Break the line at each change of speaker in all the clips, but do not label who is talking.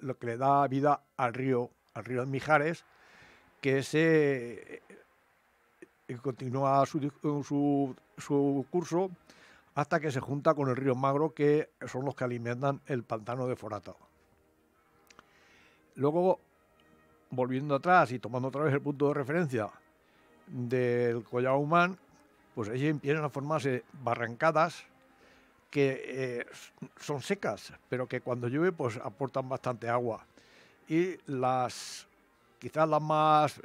lo que le da vida al río de Mijares, que se continúa su curso hasta que se junta con el río Magro, que son los que alimentan el pantano de Forata. Luego, volviendo atrás y tomando otra vez el punto de referencia del Collao Humán, pues allí empiezan a formarse barrancadas que son secas, pero que cuando llueve pues aportan bastante agua. Y quizás las más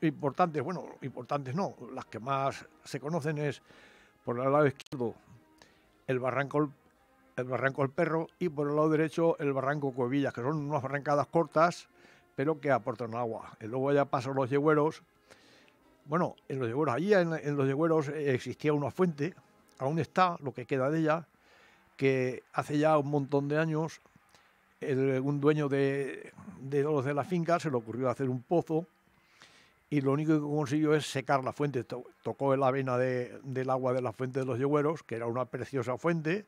importantes, bueno, importantes no, las que más se conocen es por el lado izquierdo el barranco El Perro y por el lado derecho el barranco Cuevillas, que son unas barrancadas cortas pero que aportan agua. Y luego ya pasan los Yegüeros. Bueno, en los Yegüeros, allí en los Yegüeros existía una fuente, aún está lo que queda de ella, que hace ya un montón de años un dueño de los de la finca se le ocurrió hacer un pozo y lo único que consiguió es secar la fuente. Tocó la vena del agua de la fuente de los Yegüeros, que era una preciosa fuente,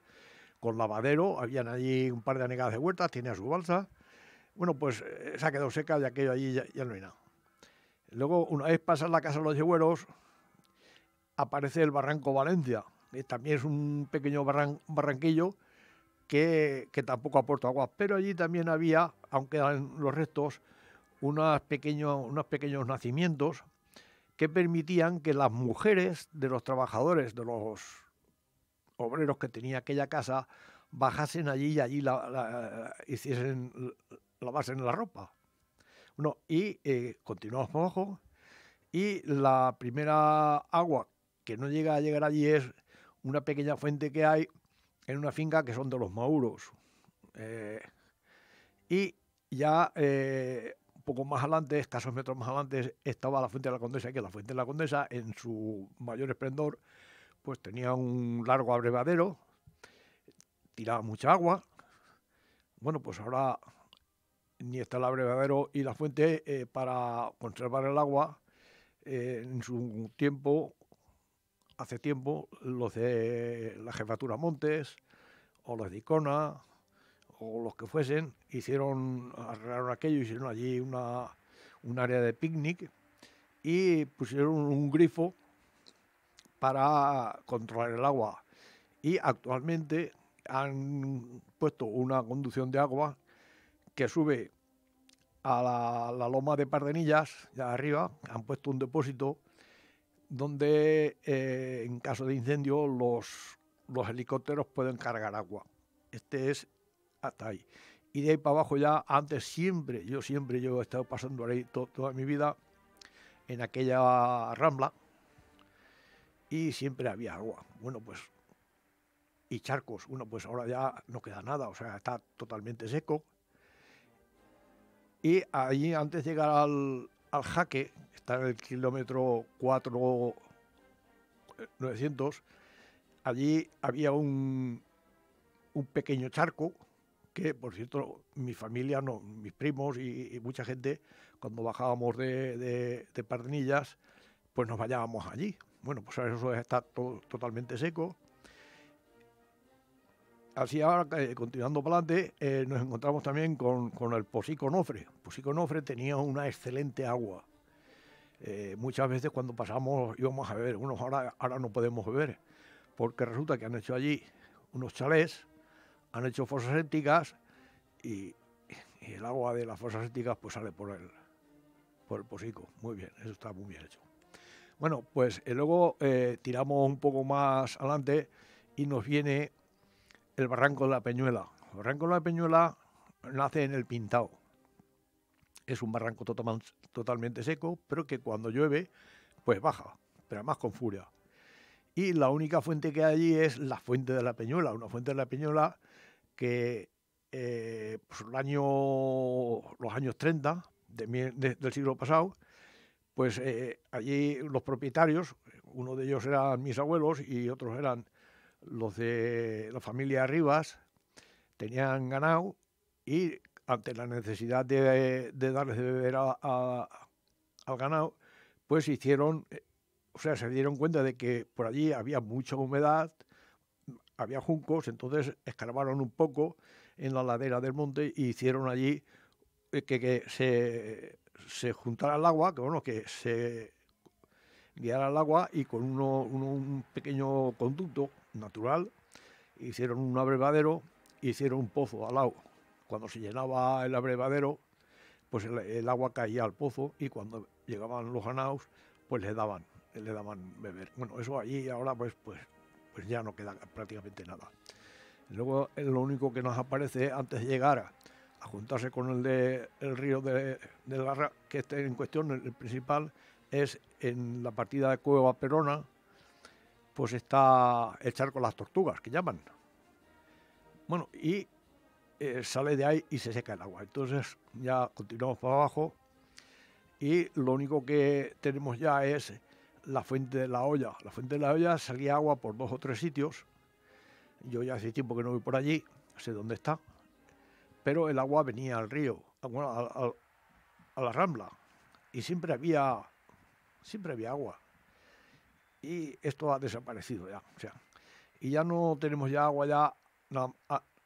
con lavadero, habían allí un par de anegadas de huertas, tenía su balsa. Bueno, pues se ha quedado seca y aquello allí ya no hay nada. Luego, una vez pasas la casa de los Yegüeros, aparece el Barranco Valencia, que también es un pequeño barranquillo que tampoco aporta agua, pero allí también había, aunque eran los restos, unos pequeños nacimientos que permitían que las mujeres de los trabajadores, de los obreros que tenía aquella casa, bajasen allí y allí lavasen la ropa. Bueno, y continuamos por abajo, y la primera agua que no llega a llegar allí es una pequeña fuente que hay en una finca que son de los Mauros. Y ya un poco más adelante, escasos metros más adelante, estaba la Fuente de la Condesa, que la Fuente de la Condesa, en su mayor esplendor, pues tenía un largo abrevadero, tiraba mucha agua. Bueno, pues ahora ni está el abrevadero y la fuente para conservar el agua. En su tiempo, hace tiempo, los de la Jefatura Montes o los de Icona o los que fuesen, arreglaron aquello, hicieron allí un área de picnic y pusieron un grifo para controlar el agua. Y actualmente han puesto una conducción de agua que sube a la loma de Pardenillas, ya arriba, han puesto un depósito donde en caso de incendio los helicópteros pueden cargar agua. Este es hasta ahí. Y de ahí para abajo ya, antes yo he estado pasando ahí toda mi vida en aquella rambla y siempre había agua. Bueno, pues, y charcos. Bueno, pues ahora ya no queda nada, o sea, está totalmente seco. Y allí, antes de llegar al Jaque, está en el kilómetro 4,900, allí había un pequeño charco que, por cierto, mi familia, no, mis primos y mucha gente, cuando bajábamos de Pardinillas, pues nos bañábamos allí. Bueno, pues ahora eso está totalmente seco. Así ahora, continuando para adelante, nos encontramos también con el Posico Nofre. Posico Nofre tenía una excelente agua. Muchas veces cuando pasamos íbamos a beber. Bueno, ahora no podemos beber, porque resulta que han hecho allí unos chalés, han hecho fosas sépticas y el agua de las fosas sépticas pues sale por el Posico. Muy bien, eso está muy bien hecho. Bueno, pues luego tiramos un poco más adelante y nos viene el Barranco de la Peñuela. El Barranco de la Peñuela nace en el Pintao. Es un barranco totalmente seco, pero que cuando llueve, pues baja, pero además con furia. Y la única fuente que hay allí es la Fuente de la Peñuela, una fuente de la Peñuela que pues los años 30 del siglo pasado, pues allí los propietarios, uno de ellos eran mis abuelos y otros eran los de la familia Rivas, tenían ganado y ante la necesidad de darles de beber al ganado, pues se dieron cuenta de que por allí había mucha humedad, había juncos, entonces escarbaron un poco, en la ladera del monte, y hicieron allí que se juntara el agua, que bueno, que se guiara el agua, y con un pequeño conducto natural hicieron un abrevadero, hicieron un pozo al lado. Cuando se llenaba el abrevadero, pues el agua caía al pozo, y cuando llegaban los ganados, pues le daban beber. Bueno, eso allí ahora pues ya no queda prácticamente nada. Luego lo único que nos aparece antes de llegar a juntarse con el río de Garra, que esté en cuestión, el principal, es en la partida de Cueva Perona, pues está el charco de las tortugas, que llaman. Bueno, y sale de ahí y se seca el agua. Entonces ya continuamos para abajo, y lo único que tenemos ya es la fuente de la olla. La fuente de la olla salía agua por 2 o 3 sitios. Yo ya hace tiempo que no voy por allí, sé dónde está, pero el agua venía al río, bueno, a la Rambla, y siempre había agua. Y esto ha desaparecido ya, o sea, y ya no tenemos ya agua ya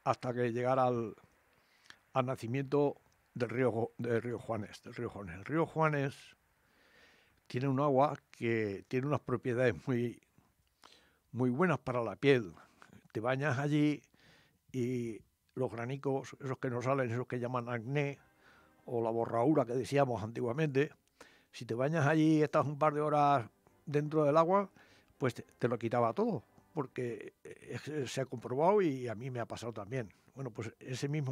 hasta que llegara al nacimiento del río Juanes. El río Juanes tiene un agua que tiene unas propiedades muy, muy buenas para la piel. Te bañas allí y los granicos, esos que nos salen, esos que llaman acné, o la borradura que decíamos antiguamente, si te bañas allí y estás un par de horas dentro del agua, pues te lo quitaba todo, porque se ha comprobado, y a mí me ha pasado también. Bueno, pues en el mismo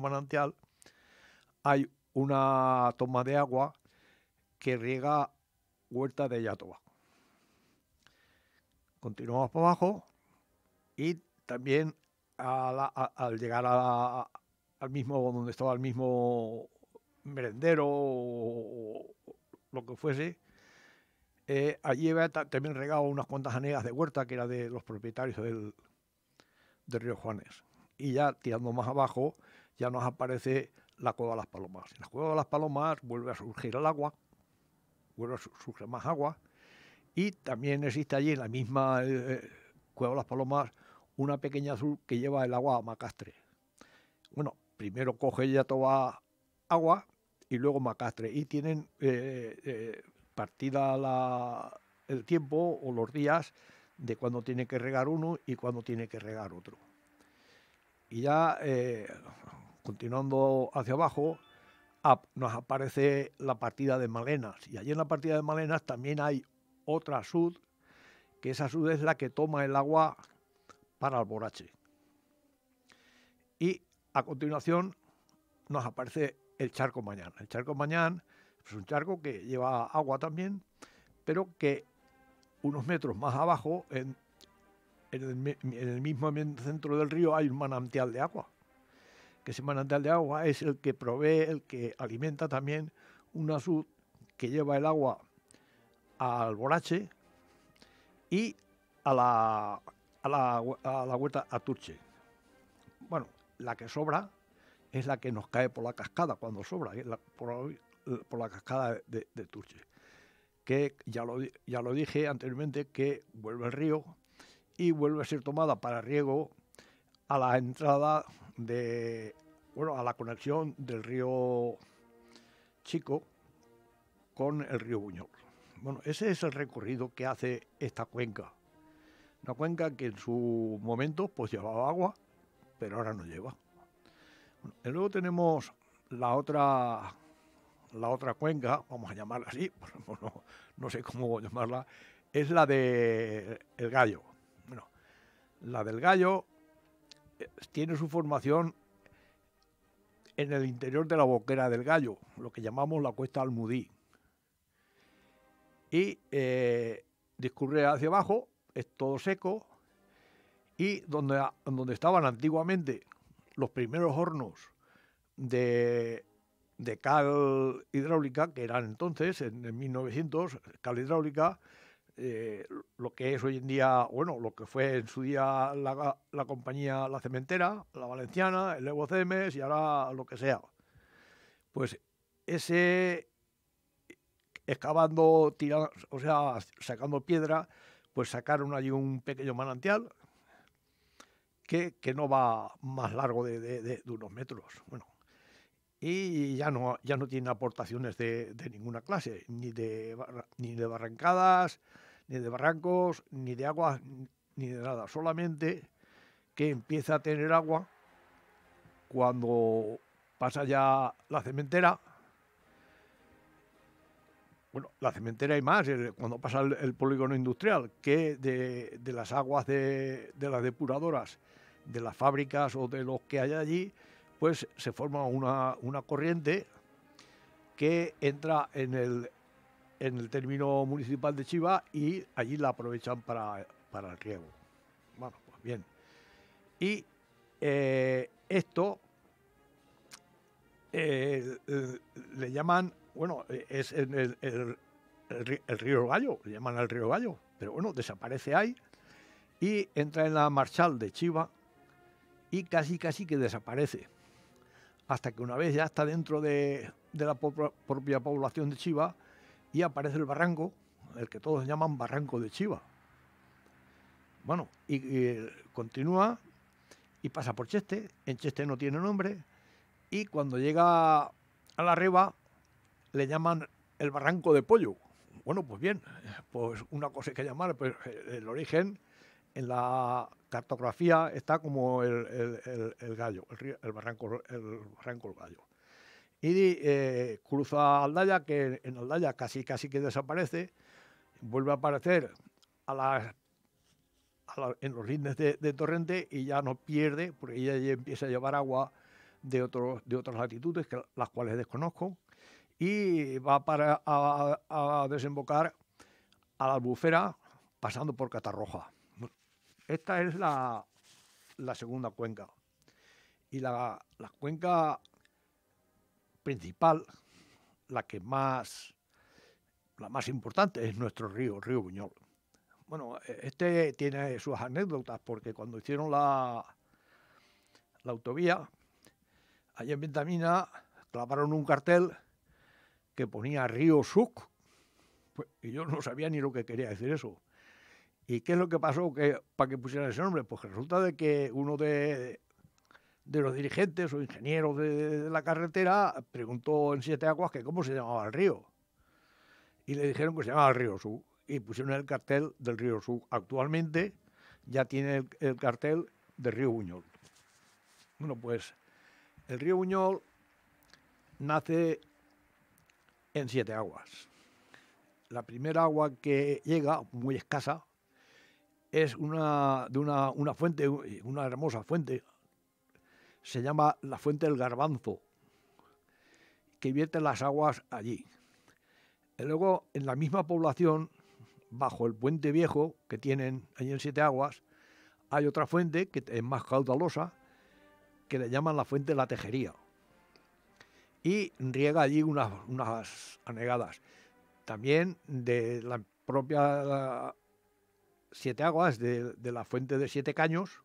manantial hay una toma de agua que riega Huerta de Yatoba. Continuamos para abajo, y también al llegar al mismo, donde estaba el mismo merendero o lo que fuese, allí también regaba unas cuantas hanegas de huerta, que era de los propietarios del río Juanes. Y ya tirando más abajo, ya nos aparece la Cueva de las Palomas. En la Cueva de las Palomas vuelve a surgir el agua, vuelve a surgir más agua, y también existe allí en la misma Cueva de las Palomas una pequeña azul que lleva el agua a Macastre. Bueno, primero coge ya toda agua y luego Macastre, y tienen partida el tiempo o los días de cuando tiene que regar uno y cuando tiene que regar otro. Y ya continuando hacia abajo, nos aparece la partida de Malenas, y allí en la partida de Malenas también hay otra sud, que esa sud es la que toma el agua para Alborache. Y a continuación nos aparece el Charco Mañán. El Charco Mañán es un charco que lleva agua también, pero que unos metros más abajo, en el mismo centro del río, hay un manantial de agua. Que ese manantial de agua es el que provee, el que alimenta también una sud que lleva el agua a Alborache y a la huerta Aturche. Bueno, la que sobra es la que nos cae por la cascada cuando sobra, por la cascada de Turche, que ya lo dije anteriormente, que vuelve el río y vuelve a ser tomada para riego a la entrada a la conexión del río Chico con el río Buñol. Bueno, ese es el recorrido que hace esta cuenca. Una cuenca que en su momento pues llevaba agua, pero ahora no lleva. Bueno, y luego tenemos la otra cuenca, vamos a llamarla así, no sé cómo llamarla, es la de El Gallo. Bueno, la del Gallo tiene su formación en el interior de la boquera del Gallo, lo que llamamos la cuesta Almudí. Y discurre hacia abajo, es todo seco, y donde estaban antiguamente los primeros hornos de cal hidráulica, que eran entonces, en 1900, cal hidráulica, lo que es hoy en día, bueno, lo que fue en su día la compañía La Cementera, la Valenciana, el Evo Cemes, y ahora lo que sea. Pues ese, excavando, sacando piedra, pues sacaron allí un pequeño manantial, que no va más largo de unos metros. Bueno, y ya no tiene aportaciones de ninguna clase, ni de barrancadas, ni de barrancos, ni de agua, ni de nada. Solamente que empieza a tener agua cuando pasa ya la cementera. Bueno, la cementera y más, cuando pasa el polígono industrial, que de las aguas de las depuradoras, de las fábricas o de los que hay allí, pues se forma una corriente que entra en el término municipal de Chiva y allí la aprovechan para el riego. Bueno, pues bien. Y esto le llaman, bueno, es en el río Gallo, le llaman al río Gallo, pero bueno, desaparece ahí y entra en la Marchal de Chiva y casi que desaparece. Hasta que una vez ya está dentro de la propia población de Chiva y aparece el barranco, el que todos llaman Barranco de Chiva. Bueno, y continúa y pasa por Cheste. En Cheste no tiene nombre y cuando llega a la Reba le llaman el Barranco de Pollo. Bueno, pues bien, pues una cosa hay que llamar, pues el origen en la cartografía está como el Gallo, el barranco el Gallo. Y cruza Aldaya, que en Aldaya casi que desaparece, vuelve a aparecer en los lindes de Torrente y ya no pierde, porque ella ya empieza a llevar agua de otras latitudes, las cuales desconozco, y va a desembocar a la Albufera pasando por Catarroja. Esta es la segunda cuenca. Y la cuenca principal, la más importante, es nuestro río Buñol. Bueno, este tiene sus anécdotas, porque cuando hicieron la autovía, allá en Ventamina clavaron un cartel que ponía Río Suc, pues, y yo no sabía ni lo que quería decir eso. ¿Y qué es lo que pasó para que pusieran ese nombre? Pues que resulta de que uno de los dirigentes o ingenieros de la carretera preguntó en Siete Aguas que cómo se llamaba el río. Y le dijeron que se llamaba el Río Suc. Y pusieron el cartel del Río Suc. Actualmente ya tiene el cartel del Río Buñol. Bueno, pues el Río Buñol nace en Siete Aguas. La primera agua que llega, muy escasa, es una fuente, una hermosa fuente, se llama la Fuente del Garbanzo, que vierte las aguas allí. Y luego, en la misma población, bajo el puente viejo que tienen allí en Siete Aguas, hay otra fuente que es más caudalosa, que le llaman la Fuente de la Tejería. Y riega allí unas anegadas. También de la propia Siete Aguas, de la Fuente de Siete Caños,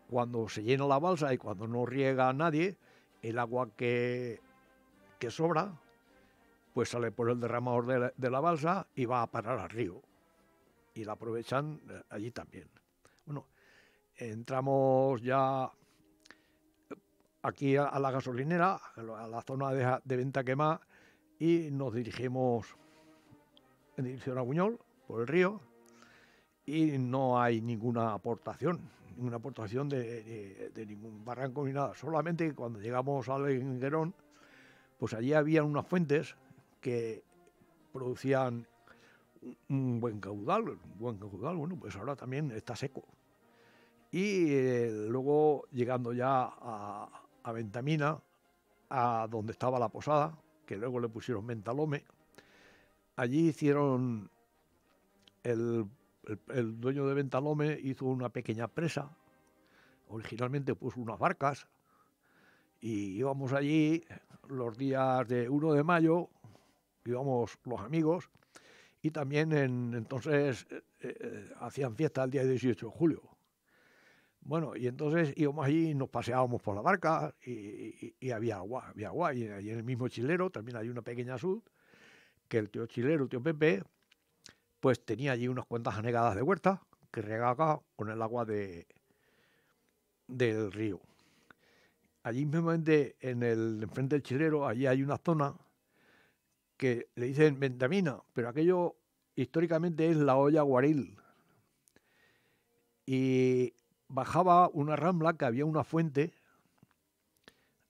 cuando se llena la balsa y cuando no riega a nadie, el agua que sobra, pues sale por el derramador de la balsa y va a parar al río. Y la aprovechan allí también. Bueno, entramos ya aquí a la gasolinera, a la zona de venta quemada, y nos dirigimos en dirección a Buñol, por el río, y no hay ninguna aportación de ningún barranco ni nada. Solamente que cuando llegamos al Higuerón, pues allí había unas fuentes que producían un buen caudal. Bueno, pues ahora también está seco. Y luego, llegando ya a Ventamina, a donde estaba la posada, que luego le pusieron Ventalome, allí hicieron, el dueño de Ventalome hizo una pequeña presa, originalmente puso unas barcas, y íbamos allí los días de 1 de mayo, íbamos los amigos, y también entonces hacían fiesta el día 18 de julio. Bueno, y entonces íbamos allí y nos paseábamos por la barca y había agua. Y en el mismo chilero también hay una pequeña sud, que el tío chilero, el tío Pepe, pues tenía allí unas cuantas anegadas de huerta que regaba con el agua de del río. Allí mismamente, enfrente del chilero, allí hay una zona que le dicen Ventamina, pero aquello históricamente es la olla Guaril. Y bajaba una rambla que había una fuente,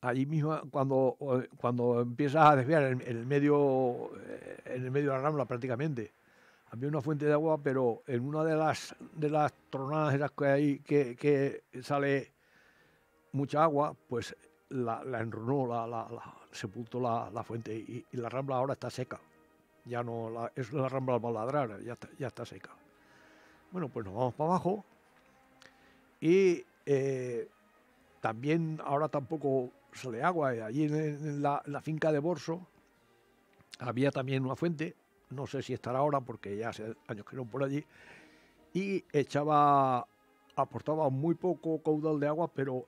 allí mismo cuando empiezas a desviar en el medio de la rambla prácticamente. Había una fuente de agua, pero en una de las tronadas en las que hay que sale mucha agua, pues la enrunó, sepultó la fuente y la rambla ahora está seca. Ya no, es la rambla Baladrar, ya está seca. Bueno, pues nos vamos para abajo y también ahora tampoco sale agua. Allí en la finca de Borso había también una fuente, no sé si estará ahora porque ya hace años que no por allí, y aportaba muy poco caudal de agua, pero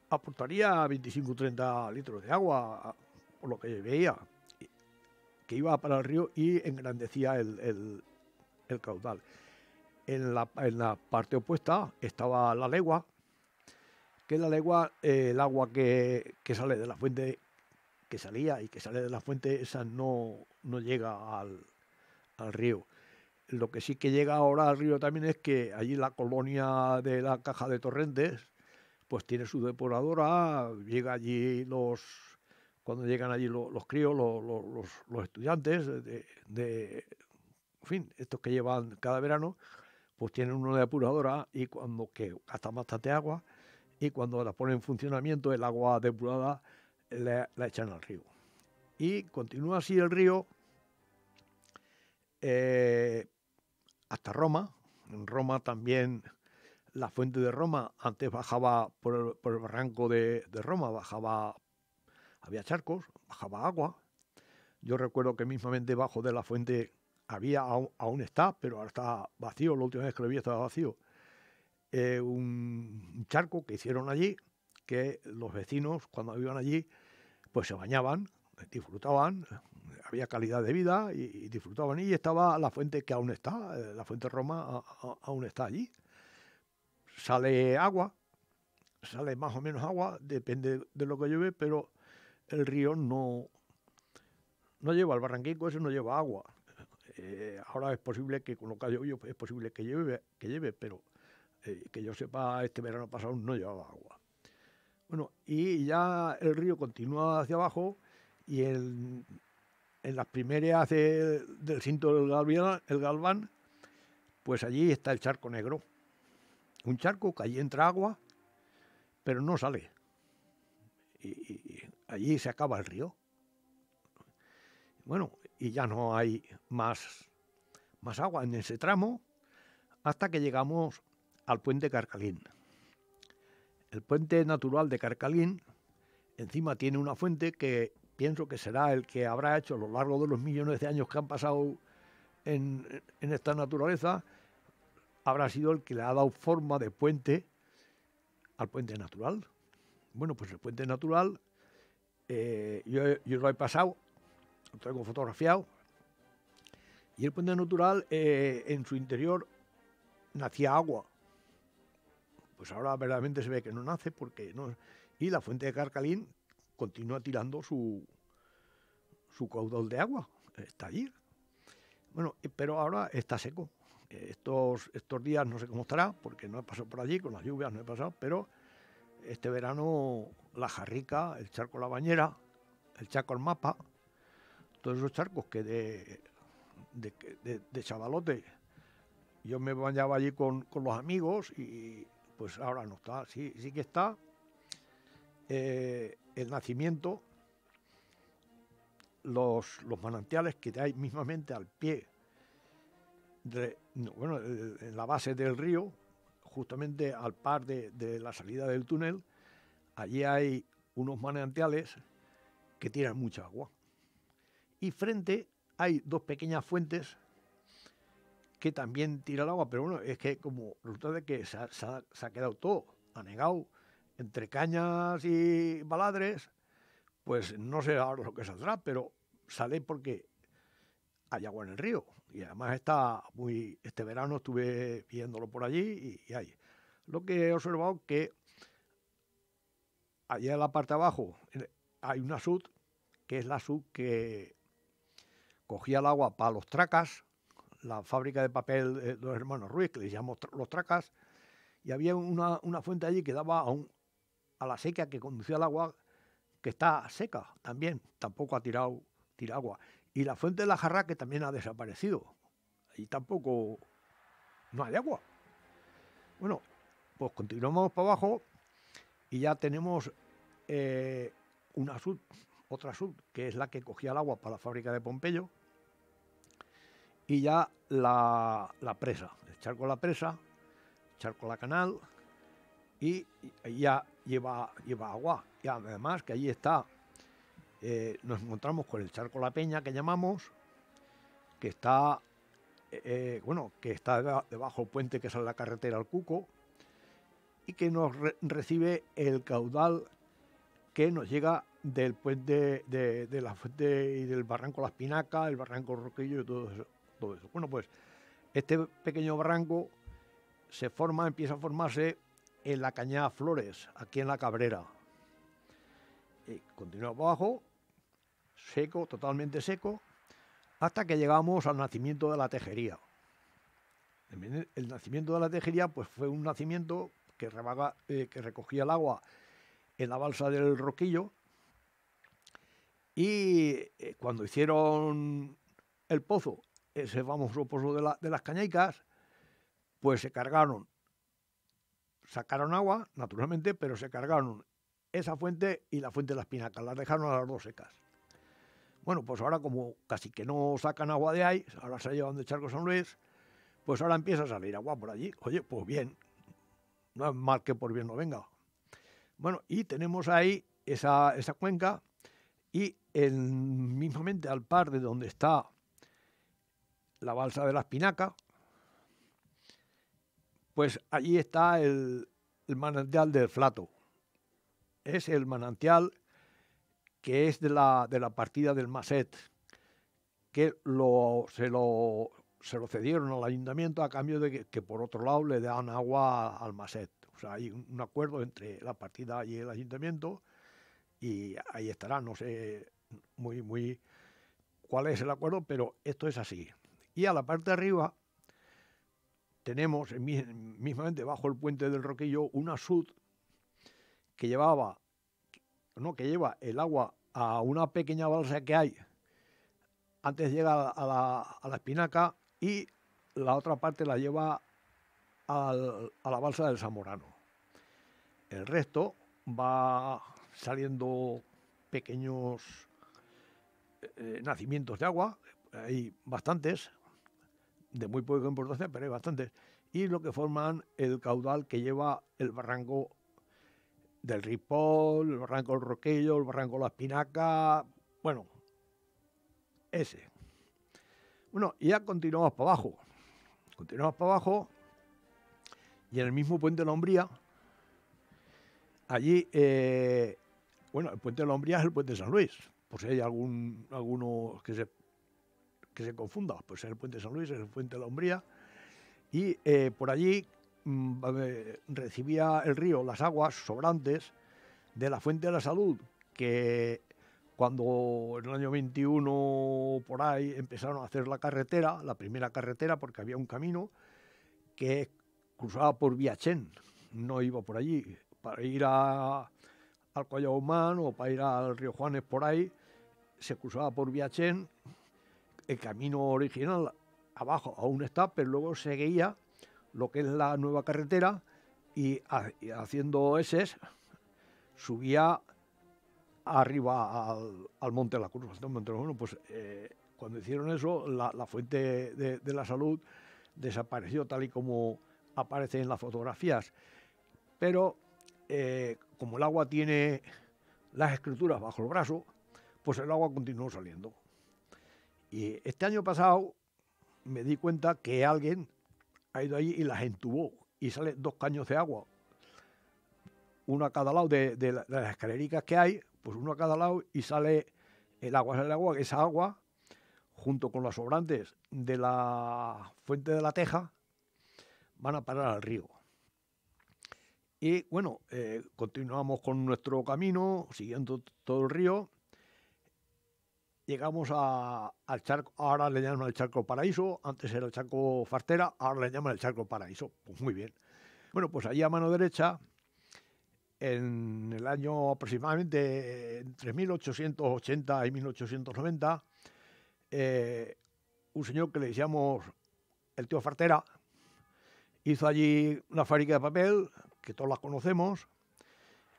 aportaría 25 o 30 litros de agua, por lo que veía, que iba para el río y engrandecía el caudal. En la parte opuesta estaba la legua, que la legua, el agua que sale de la fuente, que salía y que sale de la fuente, esa no llega al río. Lo que sí que llega ahora al río también es que allí la colonia de la Caja de Torrentes, pues tiene su depuradora, llega allí cuando llegan allí los críos, los estudiantes, en fin, estos que llevan cada verano, pues tienen una depuradora y que gasta bastante agua, y cuando la ponen en funcionamiento, el agua depurada la echan al río. Y continúa así el río hasta Roma. En Roma también, la fuente de Roma antes bajaba por el barranco de Roma, había charcos, bajaba agua. Yo recuerdo que mismamente debajo de la fuente aún está, pero ahora está vacío, la última vez que lo vi estaba vacío, un charco que hicieron allí, que los vecinos cuando iban allí pues se bañaban, disfrutaban, había calidad de vida y disfrutaban. Y estaba la fuente que aún está, la fuente Roma aún está allí. Sale agua, sale más o menos agua, depende de lo que llueve, pero el río no lleva, el barranquico ese no lleva agua. Ahora es posible que con lo que ha llovido es posible que lleve, pero que yo sepa, este verano pasado no llevaba agua. Bueno, y ya el río continúa hacia abajo y en las primeras del cinto el Galván, pues allí está el charco negro. Un charco que allí entra agua, pero no sale. Y allí se acaba el río. Bueno, y ya no hay más agua en ese tramo hasta que llegamos al puente Carcalín. El puente natural de Carcalín encima tiene una fuente que pienso que será el que habrá hecho a lo largo de los millones de años que han pasado en esta naturaleza, habrá sido el que le ha dado forma de puente al puente natural. Bueno, pues el puente natural, yo lo he pasado, lo traigo fotografiado, y el puente natural en su interior nacía agua. Pues ahora verdaderamente se ve que no nace porque no. Y la fuente de Carcalín continúa tirando su caudal de agua, está allí. Bueno, pero ahora está seco. Estos días no sé cómo estará, porque no he pasado por allí, con las lluvias no he pasado, pero este verano la Jarrica, el charco La Bañera, el charco El Mapa, todos esos charcos que de chavalote yo me bañaba allí con los amigos, y pues ahora no está. Sí que está el nacimiento, los manantiales que hay mismamente al pie, en la base del río, justamente al par de la salida del túnel. Allí hay unos manantiales que tiran mucha agua. Y frente hay dos pequeñas fuentes que también tiran agua, pero bueno, es que como resulta de que se ha quedado todo anegado entre cañas y baladres, pues no sé ahora lo que saldrá, pero sale porque hay agua en el río. Y además este verano estuve viéndolo por allí y hay. Lo que he observado que allá en la parte de abajo hay una sud, que es la sud que cogía el agua para los tracas, la fábrica de papel de los hermanos Ruiz, que les llamamos los tracas, y había una fuente allí que daba a la seca que conducía el agua, que está seca también, tampoco tira agua. Y la fuente de la Jarra, que también ha desaparecido, y tampoco no hay agua. Bueno, pues continuamos para abajo y ya tenemos una sud, otra sud, que es la que cogía el agua para la fábrica de Pompeyo, y ya la presa, el charco de la presa, charco de la canal, y ya lleva agua. Y además que allí está, nos encontramos con el charco de la Peña, que llamamos, que está, que está debajo del puente que sale la carretera al Cuco, y que nos recibe el caudal que nos llega del puente de la fuente y del barranco La Espinaca, el barranco Roquillo y todo eso. Bueno, pues este pequeño barranco empieza a formarse en la Cañada Flores, aquí en la Cabrera. Y continúa para abajo, seco, totalmente seco, hasta que llegamos al nacimiento de la Tejería. El nacimiento de la Tejería pues fue un nacimiento que recogía el agua en la balsa del Roquillo, y cuando hicieron el pozo, ese famoso pozo de las Cañaicas, pues sacaron agua, naturalmente, pero se cargaron esa fuente y la fuente de las Espinacas, las dejaron a las dos secas. Bueno, pues ahora como casi que no sacan agua de ahí, ahora se llevan de Charco San Luis, pues ahora empieza a salir agua por allí. Oye, pues bien, no es mal que por bien no venga. Bueno, y tenemos ahí esa cuenca, y mismamente al par de donde está la balsa de la Espinaca, pues allí está el manantial del Flato. Es el manantial que es de la partida del Maset, que se lo cedieron al ayuntamiento a cambio de que por otro lado le dan agua al Maset. O sea, hay un acuerdo entre la partida y el ayuntamiento, y ahí estará, no sé muy cuál es el acuerdo, pero esto es así. Y a la parte de arriba tenemos, mismamente bajo el puente del Roquillo, una sud que lleva el agua a una pequeña balsa que hay antes de llegar a la Espinaca, y la otra parte la lleva a la balsa del Zamorano. El resto va saliendo pequeños nacimientos de agua, hay bastantes, de muy poca importancia, pero hay bastantes, y lo que forman el caudal que lleva el barranco del Ripoll, el barranco del Roquillo, el barranco de la Espinaca, bueno, ese. Bueno, y ya continuamos para abajo, y en el mismo puente de la Umbría, allí, el puente de la Umbría es el puente de San Luis, por si hay alguno que se confunda, pues es el puente de San Luis, es el puente de la Umbría, y por allí recibía el río las aguas sobrantes de la Fuente de la Salud, que cuando en el año 21 por ahí empezaron a hacer la primera carretera, porque había un camino que cruzaba por Viachén, no iba por allí, para ir al Collao Humán o para ir al río Juanes por ahí, se cruzaba por Viachén. El camino original abajo aún está, pero luego seguía lo que es la nueva carretera, y haciendo eses subía arriba al Monte de la Cruz. Bueno, pues cuando hicieron eso, la Fuente de la Salud desapareció tal y como aparece en las fotografías. Pero como el agua tiene las escrituras bajo el brazo, pues el agua continuó saliendo. Y este año pasado me di cuenta que alguien ha ido allí y las entubó, y sale 2 caños de agua, uno a cada lado de las escalericas que hay, pues uno a cada lado, y sale el agua, esa agua, junto con los sobrantes de la Fuente de la Teja, van a parar al río. Y bueno, continuamos con nuestro camino, siguiendo todo el río. Llegamos al charco, ahora le llaman el charco Paraíso, antes era el charco Fartera, ahora le llaman el charco Paraíso. Pues muy bien. Bueno, pues allí a mano derecha, en el año aproximadamente entre 1880 y 1890, un señor que le decíamos el tío Fartera, hizo allí una fábrica de papel, que todos la conocemos,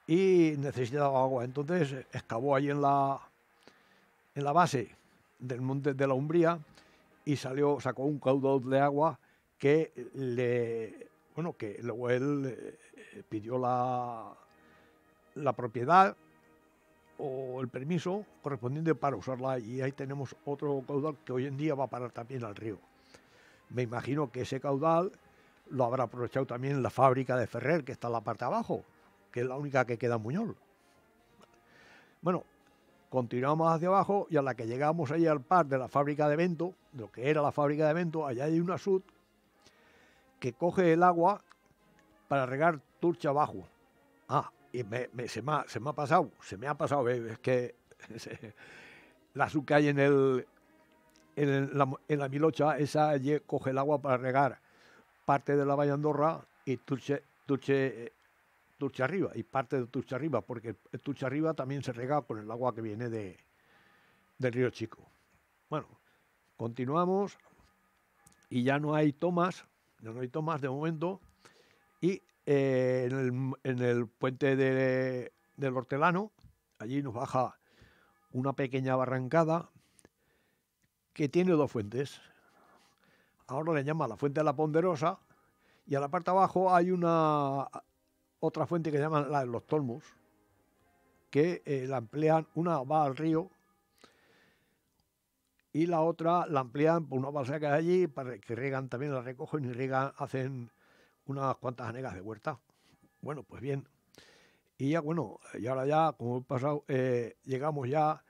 y necesitaba agua. Entonces excavó allí en la base del monte de la Umbría y sacó un caudal de agua que luego él pidió la propiedad o el permiso correspondiente para usarla, y ahí tenemos otro caudal que hoy en día va a parar también al río. Me imagino que ese caudal lo habrá aprovechado también la fábrica de Ferrer, que está en la parte de abajo, que es la única que queda en Muñol. Bueno, continuamos hacia abajo y a la que llegamos allí al par de la fábrica de Vento, de lo que era la fábrica de Vento, allá hay una sud que coge el agua para regar Turcha abajo. Ah, y se me ha pasado, es que la sud que hay en la Milocha, esa allí coge el agua para regar parte de la Valle Andorra y Turcha arriba, y parte de Turcha arriba, porque el Turcha arriba también se rega con el agua que viene del río Chico. Bueno, continuamos y ya no hay tomas de momento, y en el puente del Hortelano, allí nos baja una pequeña barrancada que tiene dos fuentes. Ahora le llaman la Fuente de la Ponderosa, y a la parte de abajo hay otra fuente que llaman la de los Tolmos, que la amplían, una va al río y la otra la amplían por una balsa que hay allí, para que riegan, también la recogen y riegan, hacen unas cuantas anegas de huerta. Bueno, pues bien. Y ya, bueno, y ahora ya, como he pasado, llegamos ya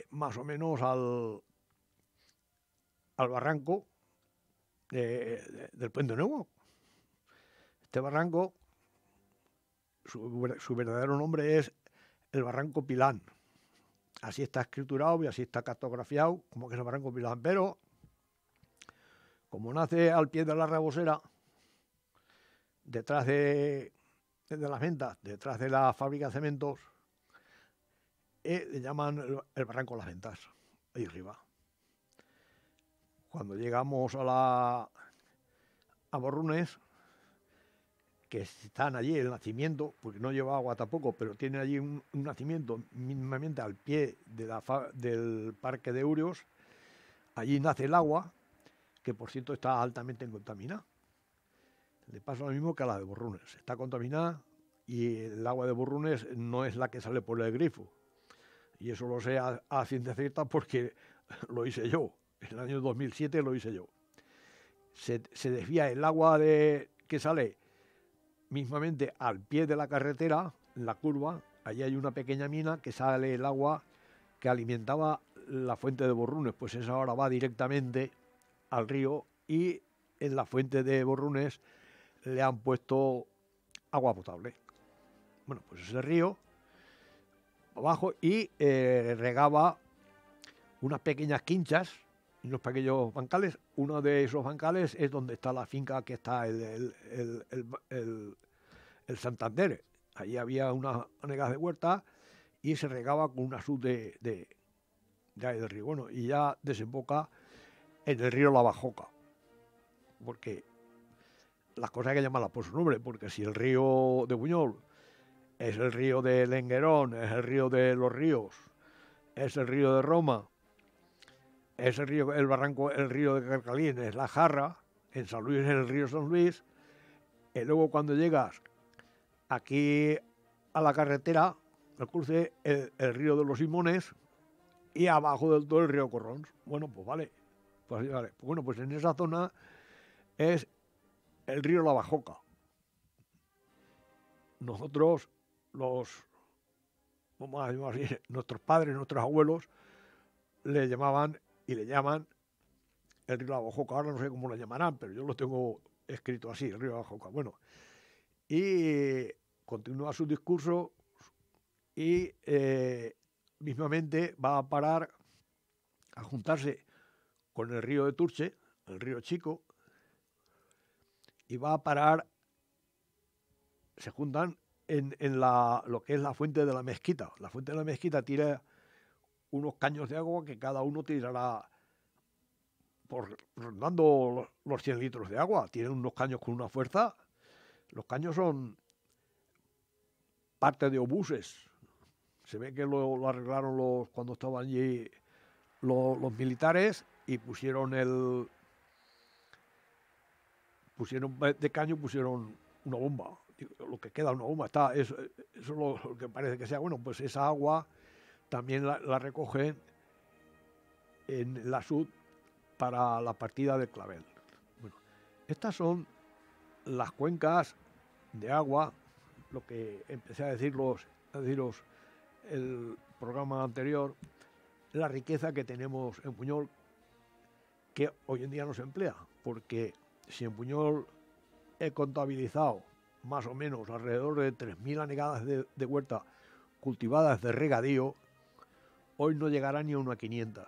más o menos al barranco del Puente Nuevo. Este barranco, su verdadero nombre es el Barranco Pilán. Así está escriturado y así está cartografiado, como que es el Barranco Pilán. Pero, como nace al pie de la rebosera, detrás de las ventas, detrás de la fábrica de cementos, le llaman el Barranco de las Ventas, ahí arriba. Cuando llegamos a Borrunes, que están allí el nacimiento, porque no lleva agua tampoco, pero tiene allí un nacimiento mínimamente al pie del Parque de Urios, allí nace el agua, que por cierto está altamente contaminada. Le pasa lo mismo que a la de Borrunes, está contaminada, y el agua de Borrunes no es la que sale por el grifo. Y eso lo sé a ciencia cierta porque lo hice yo. En el año 2007 lo hice yo. Se desvía el agua que sale mismamente al pie de la carretera, en la curva. Allí hay una pequeña mina que sale el agua que alimentaba la fuente de Borrunes. Pues esa ahora va directamente al río, y en la fuente de Borrunes le han puesto agua potable. Bueno, pues ese río abajo, y regaba unas pequeñas quinchas y unos pequeños bancales. Uno de esos bancales es donde está la finca que está el Santander. Allí había unas anegas de huerta y se regaba con una sud de ahí del río. Bueno, y ya desemboca en el río La Bajoca, porque las cosas hay que llamarlas por su nombre, porque si el río de Buñol es el río de Lenguerón, es el río de los Ríos, es el río de Roma, es el río, el barranco, el río de Carcalín es la Jarra, en San Luis es el río San Luis, y luego cuando llegas aquí a la carretera, al cruce, el río de los Simones, y abajo del todo el río Corrón. Bueno, pues vale. Pues vale. Bueno, pues en esa zona es el río La Bajoca. Nosotros, vamos a llamar así, nuestros padres, nuestros abuelos, le llamaban y le llaman el río La Bajoca. Ahora no sé cómo lo llamarán, pero yo lo tengo escrito así, el río La Bajoca. Bueno, y continúa su discurso y mismamente va a parar a juntarse con el río de Turche, el río Chico, y va a parar, se juntan en lo que es la fuente de la mezquita. La fuente de la mezquita tira unos caños de agua que cada uno tirará rondando los 100 litros de agua. Tienen unos caños con una fuerza. Los caños son parte de obuses. Se ve que lo arreglaron cuando estaban allí los militares y pusieron de caño, pusieron una bomba. Lo que queda una bomba. Eso es lo que parece que sea. Bueno, pues esa agua también la recogen en la SUD para la partida del Clavel. Bueno, estas son las cuencas de agua, lo que empecé a deciros el programa anterior, la riqueza que tenemos en Puñol, que hoy en día no se emplea, porque si en Puñol he contabilizado más o menos alrededor de 3.000 anegadas de huerta cultivadas de regadío, hoy no llegará ni a una 500.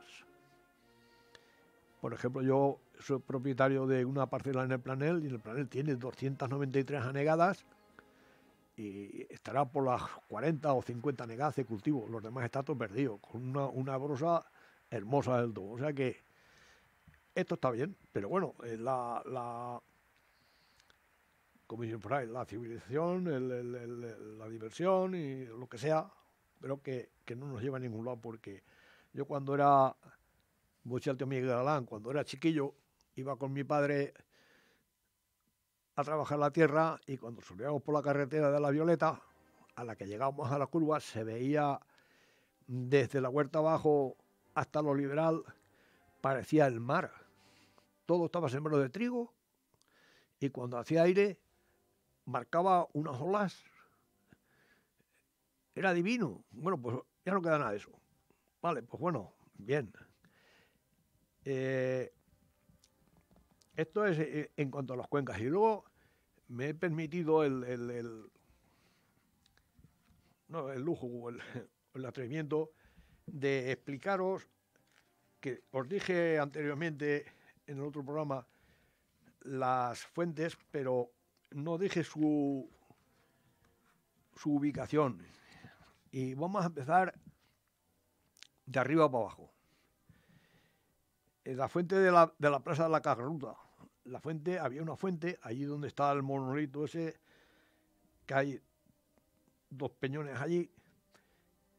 Por ejemplo, yo soy propietario de una parcela en el Planel y el Planel tiene 293 anegadas y estará por las 40 o 50 anegadas de cultivo. Los demás están todos perdidos, con una brosa hermosa del todo. O sea que esto está bien, pero bueno, como dicen por ahí, la civilización, la diversión y lo que sea, pero que no nos lleva a ningún lado, porque yo cuando era, voy a decir al tío Miguel Galán, cuando era chiquillo, iba con mi padre a trabajar la tierra y cuando subíamos por la carretera de la Violeta, a la que llegábamos a la curva, se veía desde la huerta abajo hasta lo Liberal, parecía el mar. Todo estaba sembrado de trigo y cuando hacía aire marcaba unas olas. Era divino. Bueno, pues ya no queda nada de eso. Vale, pues bueno, bien. Esto es en cuanto a las cuencas. Y luego me he permitido el lujo o el atrevimiento de explicaros que os dije anteriormente en el otro programa las fuentes, pero no dije su ubicación. Y vamos a empezar de arriba para abajo. En la fuente de la Plaza de la Carruta, había una fuente allí donde está el monolito ese, que hay 2 peñones allí,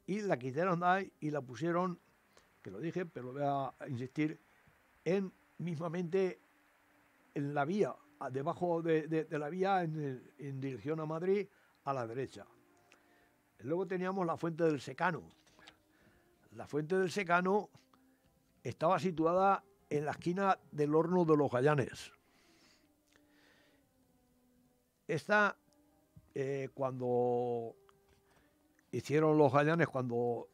y la quitaron de ahí y la pusieron, que lo dije, pero voy a insistir, mismamente en la vía, debajo de la vía, en dirección a Madrid, a la derecha. Luego teníamos la fuente del Secano. La fuente del Secano estaba situada en la esquina del Horno de los Gallanes. Esta, cuando hicieron los Gallanes, cuando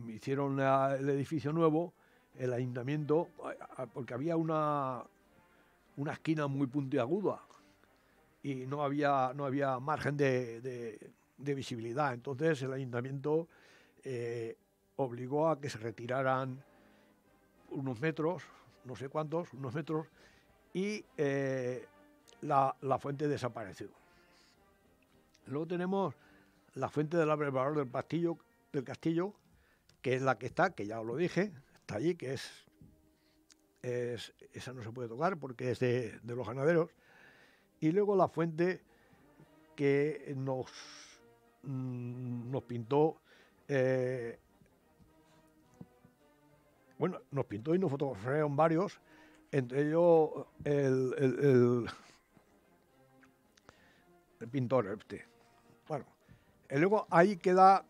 hicieron el edificio nuevo, el ayuntamiento, porque había una esquina muy puntiaguda y no había margen de visibilidad. Entonces el ayuntamiento obligó a que se retiraran unos metros, no sé cuántos, unos metros, y la fuente desapareció. Luego tenemos la fuente del abrevador del castillo, que es la que está, que ya os lo dije, está allí, que esa no se puede tocar porque es de los ganaderos. Y luego la fuente que nos pintó, nos pintó y nos fotografiaron varios, entre ellos el pintor este. Bueno, y luego ahí queda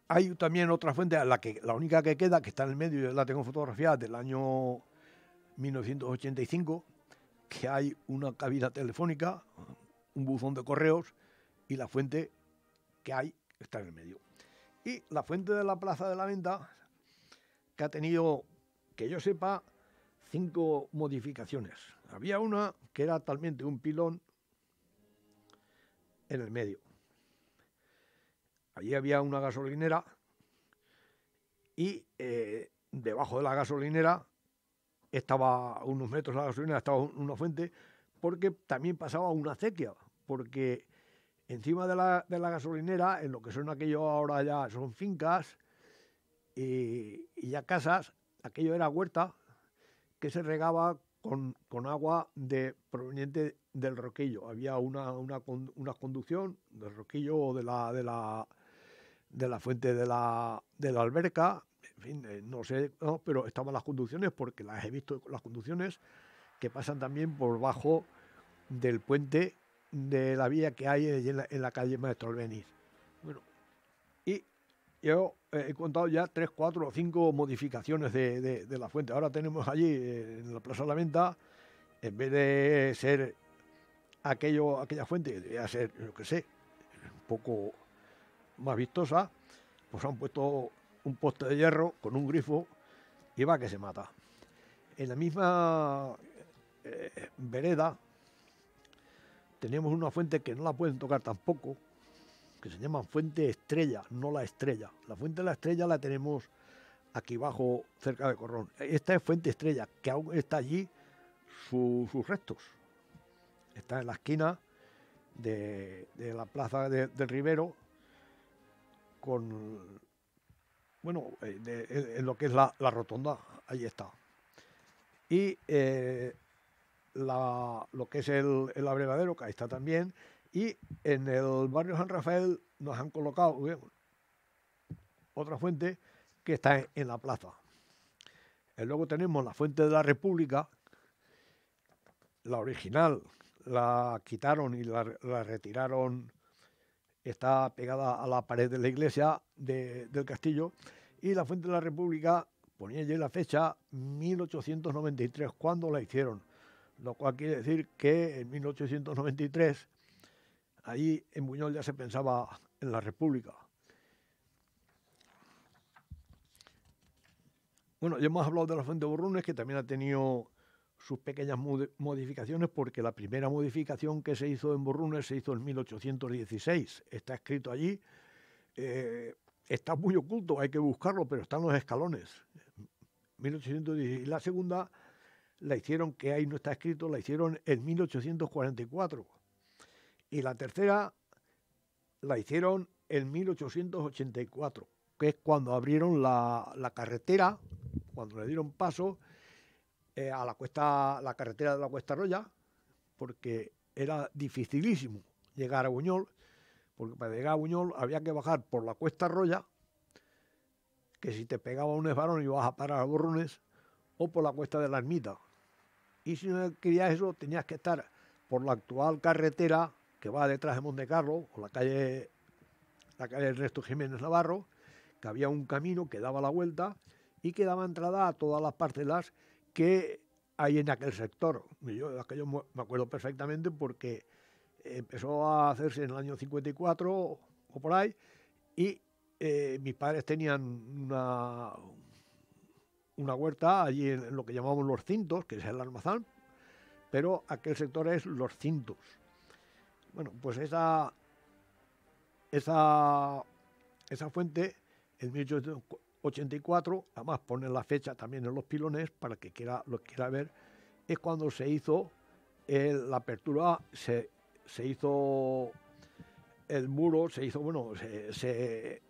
hay también otra fuente, la única que queda, que está en el medio, yo la tengo fotografiada, del año 1985, que hay una cabina telefónica, un buzón de correos y la fuente que hay está en el medio. Y la fuente de la Plaza de la Venta, que ha tenido, que yo sepa, 5 modificaciones. Había una que era talmente un pilón en el medio. Allí había una gasolinera y debajo de la gasolinera estaba a unos metros de la gasolinera, estaba una fuente, porque también pasaba una acequia, porque encima de la gasolinera, en lo que son aquello ahora ya son fincas y ya casas, aquello era huerta que se regaba con agua proveniente del Roquillo. Había una conducción del Roquillo o de la fuente de la alberca, en fin, no sé, no, pero estaban las conducciones porque las he visto, las conducciones que pasan también por bajo del puente de la vía que hay en la calle Maestro Albéniz. Bueno, y yo he contado ya 3, 4 o 5 modificaciones de la fuente. Ahora tenemos allí en la Plaza de la Venta, en vez de ser aquella fuente que debía ser, yo qué sé, un poco más vistosa, pues han puesto un poste de hierro con un grifo y va que se mata. En la misma vereda tenemos una fuente que no la pueden tocar tampoco, que se llama Fuente Estrella, no La Estrella. La Fuente de la Estrella la tenemos aquí abajo, cerca de Corrón. Esta es Fuente Estrella, que aún está allí sus restos. Está en la esquina de la plaza del Rivero, en lo que es la rotonda, ahí está. Y lo que es el abrevadero, que ahí está también. Y en el barrio San Rafael nos han colocado otra fuente que está en la plaza. Y luego tenemos la Fuente de la República, la original la quitaron y la retiraron, está pegada a la pared de la iglesia del castillo, y la Fuente de la República ponía allí la fecha 1893, cuando la hicieron, lo cual quiere decir que en 1893 allí en Buñol ya se pensaba en la República. Bueno, ya hemos hablado de la Fuente de Borrunes, que también ha tenido sus pequeñas modificaciones, porque la primera modificación que se hizo en Borrunes se hizo en 1816. Está escrito allí, está muy oculto, hay que buscarlo, pero están los escalones. 1816. Y la segunda la hicieron, que ahí no está escrito, la hicieron en 1844. Y la tercera la hicieron en 1884, que es cuando abrieron la carretera, cuando le dieron paso a la carretera de la Cuesta Roya, porque era dificilísimo llegar a Buñol, porque para llegar a Buñol había que bajar por la Cuesta Roya, que si te pegaba un esbarón ibas a parar a Borrunes, o por la Cuesta de la Ermita. Y si no querías eso, tenías que estar por la actual carretera que va detrás de Montecarlo, o la calle Ernesto Jiménez Navarro, que había un camino que daba la vuelta y que daba entrada a todas las parcelas que hay en aquel sector. Yo aquello me acuerdo perfectamente porque empezó a hacerse en el año 54 o por ahí, y mis padres tenían una huerta allí en lo que llamamos Los Cintos, que es el Almazán, pero aquel sector es Los Cintos. Bueno, pues esa fuente en 1884, además ponen la fecha también en los pilones para que lo quiera ver, es cuando se hizo la apertura, se hizo el muro, se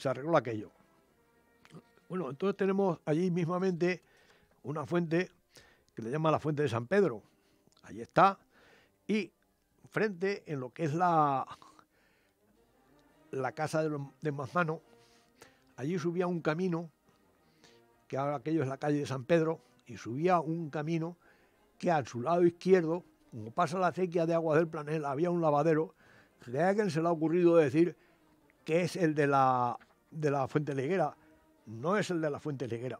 arregló aquello. Bueno, entonces tenemos allí mismamente una fuente que le llama la Fuente de San Pedro. Allí está. Y frente, en lo que es la casa de Mazmano, allí subía un camino, que ahora aquello es la calle de San Pedro, y subía un camino que a su lado izquierdo, como pasa la acequia de Aguas del Planel, había un lavadero, que a alguien se le ha ocurrido decir que es el de la Fuente Leguera. No es el de la Fuente Leguera,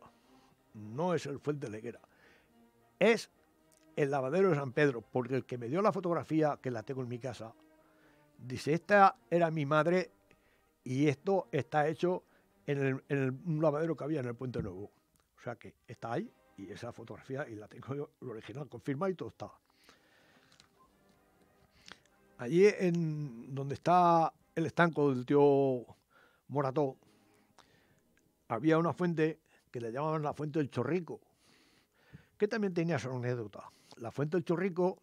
no es el Fuente Leguera, es el lavadero de San Pedro, porque el que me dio la fotografía, que la tengo en mi casa, dice, esta era mi madre y esto está hecho en un lavadero que había en el Puente Nuevo. O sea que está ahí Y esa fotografía, y la tengo yo, el original, confirmado y todo está. Allí en donde está el estanco del tío Morató, había una fuente que le llamaban la fuente del Chorrico, que también tenía su anécdota. La fuente del Chorrico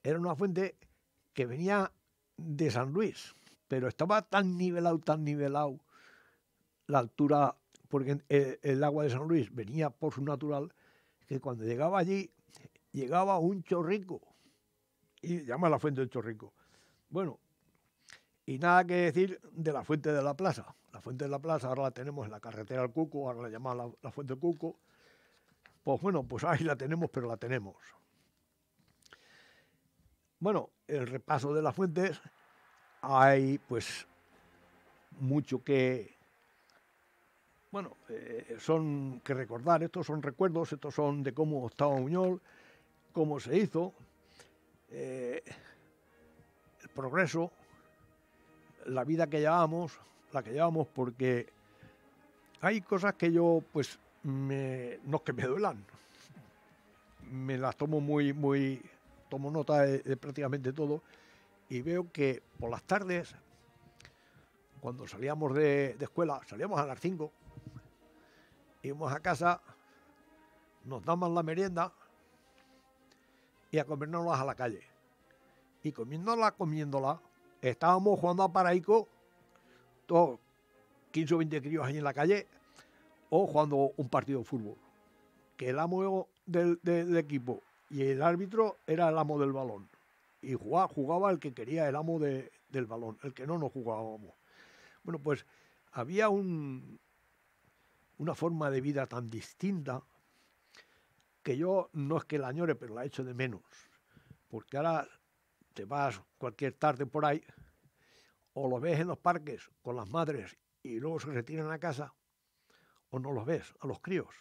era una fuente que venía de San Luis, pero estaba tan nivelado la altura, porque el agua de San Luis venía por su natural, que cuando llegaba allí, llegaba un chorrico, y llama la fuente del Chorrico. Bueno, y nada que decir de la fuente de la plaza. La fuente de la plaza ahora la tenemos en la carretera del Cuco, ahora la llaman la fuente del Cuco. Pues bueno, pues ahí la tenemos, pero la tenemos. Bueno, el repaso de las fuentes, hay pues mucho que, bueno, son que recordar. Estos son recuerdos, estos son de cómo estaba Buñol, cómo se hizo, el progreso, la vida que llevamos, la que llevamos, porque hay cosas que yo, pues, no es que me duelan, me las tomo tomo nota de prácticamente todo, y veo que por las tardes, cuando salíamos de escuela, salíamos a las 5, íbamos a casa, nos daban la merienda y a comérnoslas a la calle. Y comiéndola, estábamos jugando a paraico, todos 15 o 20 críos ahí en la calle, o jugando un partido de fútbol. Que el amo del equipo y el árbitro era el amo del balón. Y jugaba el que quería, el amo del balón, el que no jugábamos. Bueno, pues había una forma de vida tan distinta que yo no es que la añore, pero la echo de menos. Porque ahora te vas cualquier tarde por ahí, o los ves en los parques con las madres y luego se retiran a casa, o no los ves a los críos.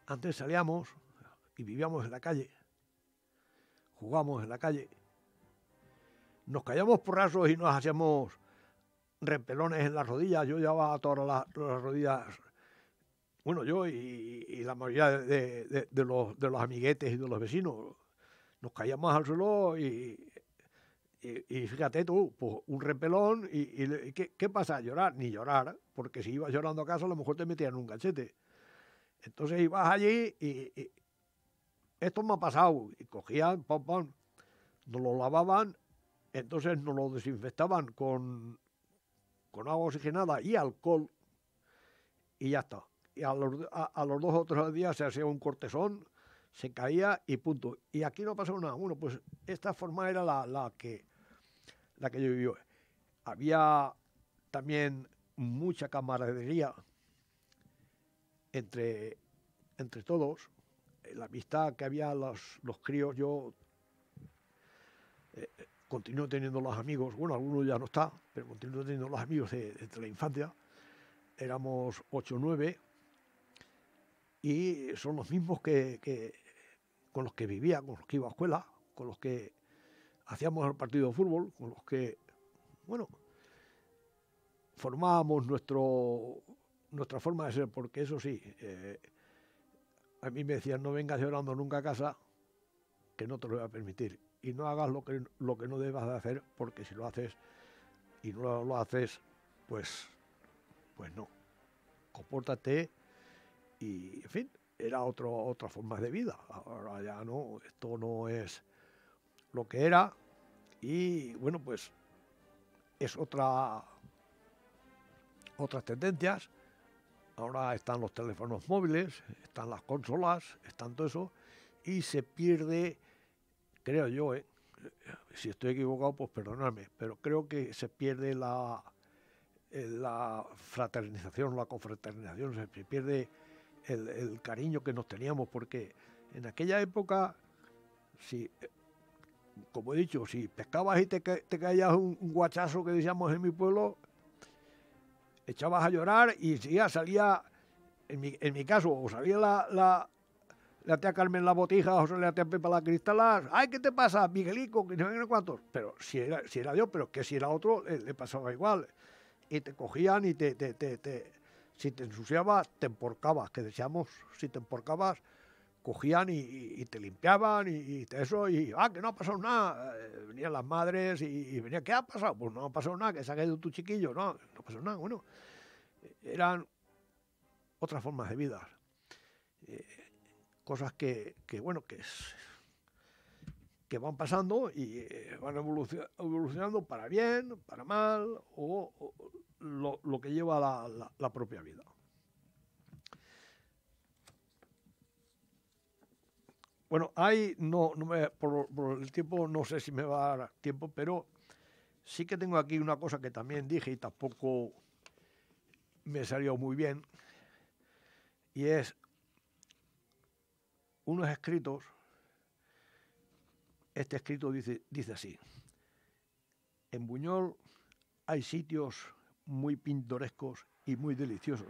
Antes salíamos y vivíamos en la calle, jugamos en la calle, nos caíamos porrazos y nos hacíamos rempelones en las rodillas. Yo llevaba todas las rodillas, bueno, yo y la mayoría de los amiguetes y de los vecinos, nos caíamos al suelo y fíjate tú, pues un repelón y ¿qué pasa? ¿Llorar? Ni llorar, porque si ibas llorando a casa a lo mejor te metían un cachete. Entonces ibas allí y esto me ha pasado, y cogían, pam, nos lo lavaban, entonces nos lo desinfectaban con agua oxigenada y alcohol y ya está. Y a los 2 o 3 días se hacía un cortesón, se caía y punto. Y aquí no pasó nada. Bueno, pues esta forma era la que yo viví. Había también mucha camaradería entre todos. La amistad que había los críos, yo continúo teniendo los amigos, bueno, algunos ya no está, pero continúo teniendo los amigos de la infancia. Éramos 8 o 9 y son los mismos que con los que vivía, con los que iba a escuela, con los que hacíamos el partido de fútbol, con los que, bueno, formábamos nuestra forma de ser, porque eso sí, a mí me decían, no vengas llorando nunca a casa, que no te lo voy a permitir, y no hagas lo que no debas de hacer, porque si lo haces y no lo haces, pues no, compórtate y, en fin, era otra forma de vida. Ahora ya no, esto no es lo que era y, bueno, pues es otras tendencias. Ahora están los teléfonos móviles, están las consolas, están todo eso y se pierde, creo yo, si estoy equivocado, pues perdonadme, pero creo que se pierde la fraternización, la confraternización, se pierde el cariño que nos teníamos, porque en aquella época, si, como he dicho, si pescabas y te caías un guachazo que decíamos en mi pueblo, echabas a llorar y ya salía, en mi caso, o salía la tía Carmen la botija, o salía la tía Pepa la cristala. ¡Ay, qué te pasa, Miguelico! Que no sé cuántos. Pero si era yo, pero que si era otro, le pasaba igual. Y te cogían y Si te ensuciabas, te emporcabas, que decíamos, si te emporcabas, cogían y te limpiaban eso, que no ha pasado nada. Venían las madres y venían, ¿qué ha pasado? Pues no ha pasado nada, que se ha caído tu chiquillo, no ha pasado nada. Bueno, eran otras formas de vida, cosas bueno, que van pasando y van evolucionando para bien, para mal, o lo que lleva la propia vida. Bueno, ahí por el tiempo no sé si me va a dar tiempo, pero sí que tengo aquí una cosa que también dije y tampoco me salió muy bien, y es unos escritos. Este escrito dice así: en Buñol hay sitios muy pintorescos y muy deliciosos.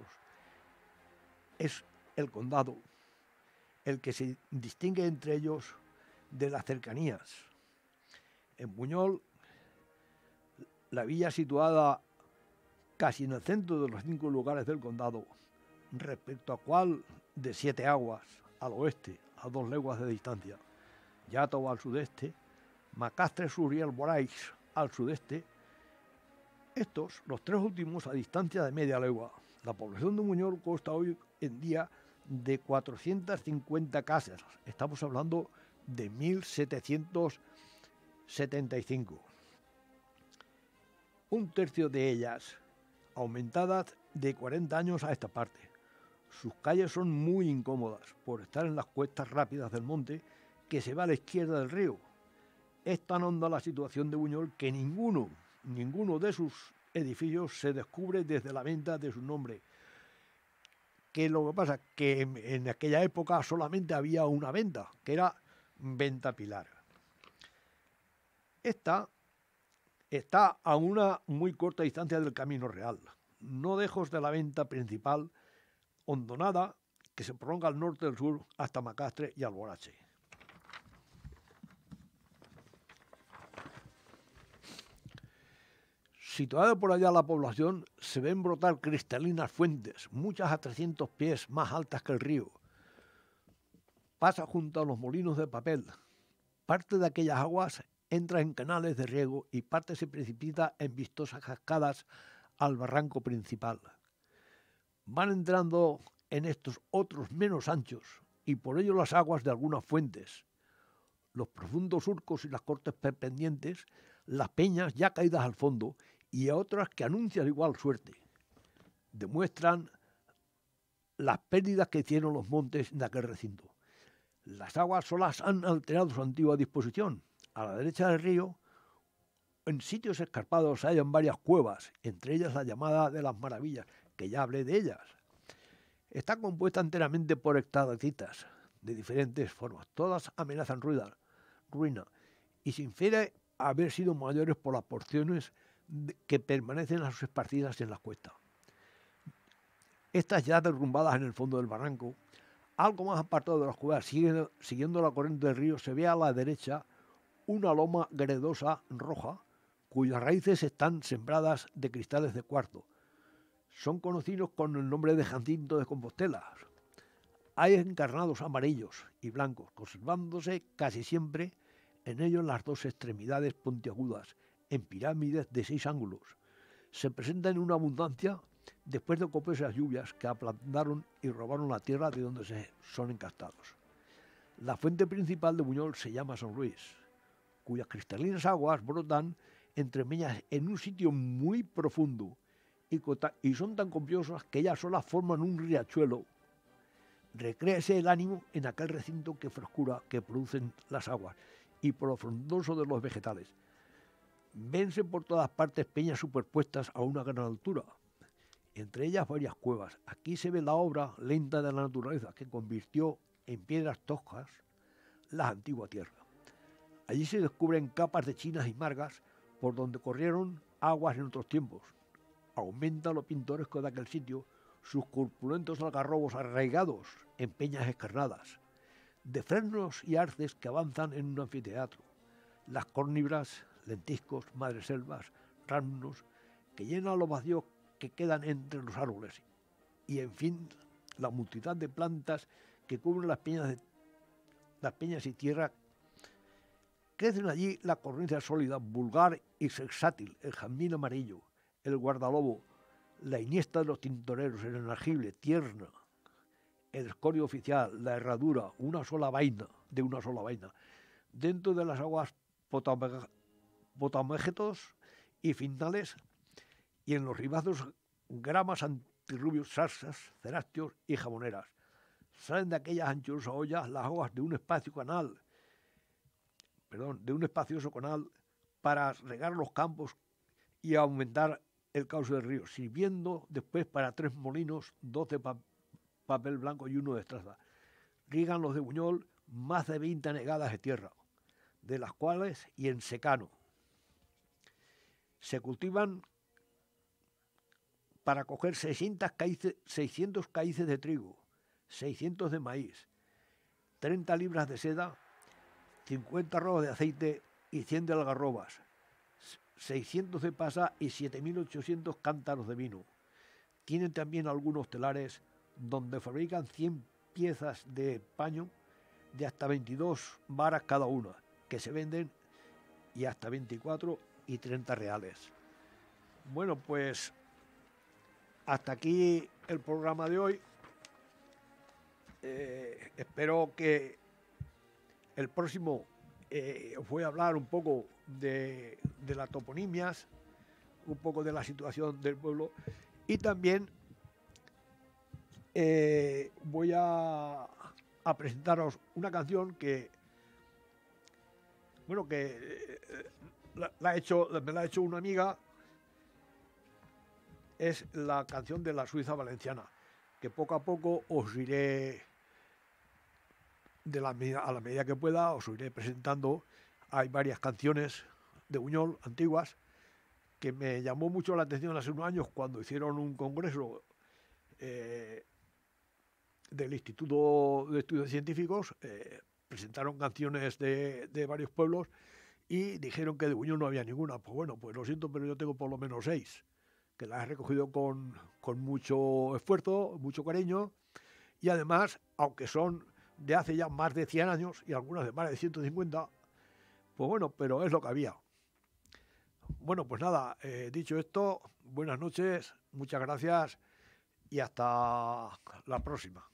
Es el condado el que se distingue entre ellos de las cercanías. En Buñol, la villa situada casi en el centro de los 5 lugares del condado, respecto a cual de 7 aguas al oeste, a 2 leguas de distancia, Yátova al sudeste, Macastre Sur y Alborais al sudeste, estos, los 3 últimos, a distancia de media legua. La población de Buñol consta hoy en día de 450 casas. Estamos hablando de 1775. Un tercio de ellas aumentadas de 40 años a esta parte. Sus calles son muy incómodas por estar en las cuestas rápidas del monte que se va a la izquierda del río. Es tan honda la situación de Buñol que ninguno de sus edificios se descubre desde la venta de su nombre. Que lo que pasa que en aquella época solamente había una venta, que era Venta Pilar. Esta está a una muy corta distancia del Camino Real, no lejos de la venta principal, hondonada, que se prolonga al norte del sur hasta Macastre y Alborache. Situada por allá la población, se ven brotar cristalinas fuentes, muchas a 300 pies más altas que el río. Pasa junto a los molinos de papel. Parte de aquellas aguas entra en canales de riego y parte se precipita en vistosas cascadas al barranco principal. Van entrando en estos otros menos anchos y por ello las aguas de algunas fuentes, los profundos surcos y las cortes pendientes, las peñas ya caídas al fondo y a otras que anuncian igual suerte. Demuestran las pérdidas que hicieron los montes de aquel recinto. Las aguas solas han alterado su antigua disposición. A la derecha del río, en sitios escarpados se hallan varias cuevas, entre ellas la llamada de las Maravillas, que ya hablé de ellas. Está compuesta enteramente por hectadecitas de diferentes formas. Todas amenazan ruina, y se infiere haber sido mayores por las porciones que permanecen a sus esparcidas en las cuestas. Estas ya derrumbadas en el fondo del barranco, algo más apartado de las cuevas, siguiendo la corriente del río, se ve a la derecha una loma gredosa roja, cuyas raíces están sembradas de cristales de cuarzo. Son conocidos con el nombre de Jacinto de Compostela. Hay encarnados amarillos y blancos, conservándose casi siempre en ellos las 2 extremidades puntiagudas, en pirámides de 6 ángulos. Se presentan en una abundancia después de copiosas lluvias que aplantaron y robaron la tierra de donde son encastados. La fuente principal de Buñol se llama San Luis, cuyas cristalinas aguas brotan entre peñas en un sitio muy profundo y son tan copiosas que ellas solas forman un riachuelo. Recréese el ánimo en aquel recinto que frescura que producen las aguas y por lo frondoso de los vegetales. Vense por todas partes peñas superpuestas a una gran altura, entre ellas varias cuevas. Aquí se ve la obra lenta de la naturaleza que convirtió en piedras toscas la antigua tierra. Allí se descubren capas de chinas y margas por donde corrieron aguas en otros tiempos. Aumenta lo pintoresco de aquel sitio sus corpulentos algarrobos arraigados en peñas escarnadas, de fresnos y arces que avanzan en un anfiteatro, las córnibras, lentiscos, madreselvas, ránunos, que llenan los vacíos que quedan entre los árboles, y, en fin, la multitud de plantas que cubren las peñas y tierras. Crecen allí la cornisa sólida, vulgar y sexátil, el jazmín amarillo, el guardalobo, la iniesta de los tintoreros, el enagible, tierna, el escorio oficial, la herradura, de una sola vaina. Dentro de las aguas potamégetos y finales, y en los ribazos gramas antirrubios, zarzas, ceráceos y jamoneras. Salen de aquellas anchurosas ollas las aguas de un espacioso canal para regar los campos y aumentar el cauce del río, sirviendo después para 3 molinos, 2 de papel blanco y 1 de estraza. Riegan los de Buñol más de 20 anegadas de tierra, de las cuales, y en secano, se cultivan para coger 600 caíces de trigo, 600 de maíz, 30 libras de seda, 50 arrobas de aceite y 100 de algarrobas, 600 de pasa y 7.800 cántaros de vino. Tienen también algunos telares donde fabrican 100 piezas de paño de hasta 22 varas cada una, que se venden, y hasta 24 y 30 reales. Bueno, pues hasta aquí el programa de hoy. Espero que el próximo os voy a hablar un poco de las toponimias, un poco de la situación del pueblo, y también voy a presentaros una canción que, bueno, que me la ha hecho una amiga. Es la canción de la Suiza Valenciana, que poco a poco os iré, a la medida que pueda, os iré presentando. Hay varias canciones de Buñol antiguas que me llamó mucho la atención hace unos años cuando hicieron un congreso del Instituto de Estudios Científicos. Presentaron canciones de varios pueblos y dijeron que de Buñol no había ninguna. Pues bueno, pues lo siento, pero yo tengo por lo menos 6, que las he recogido con mucho esfuerzo, mucho cariño, y además, aunque son de hace ya más de 100 años y algunas de más de 150, pues bueno, pero es lo que había. Bueno, pues nada, dicho esto, buenas noches, muchas gracias y hasta la próxima.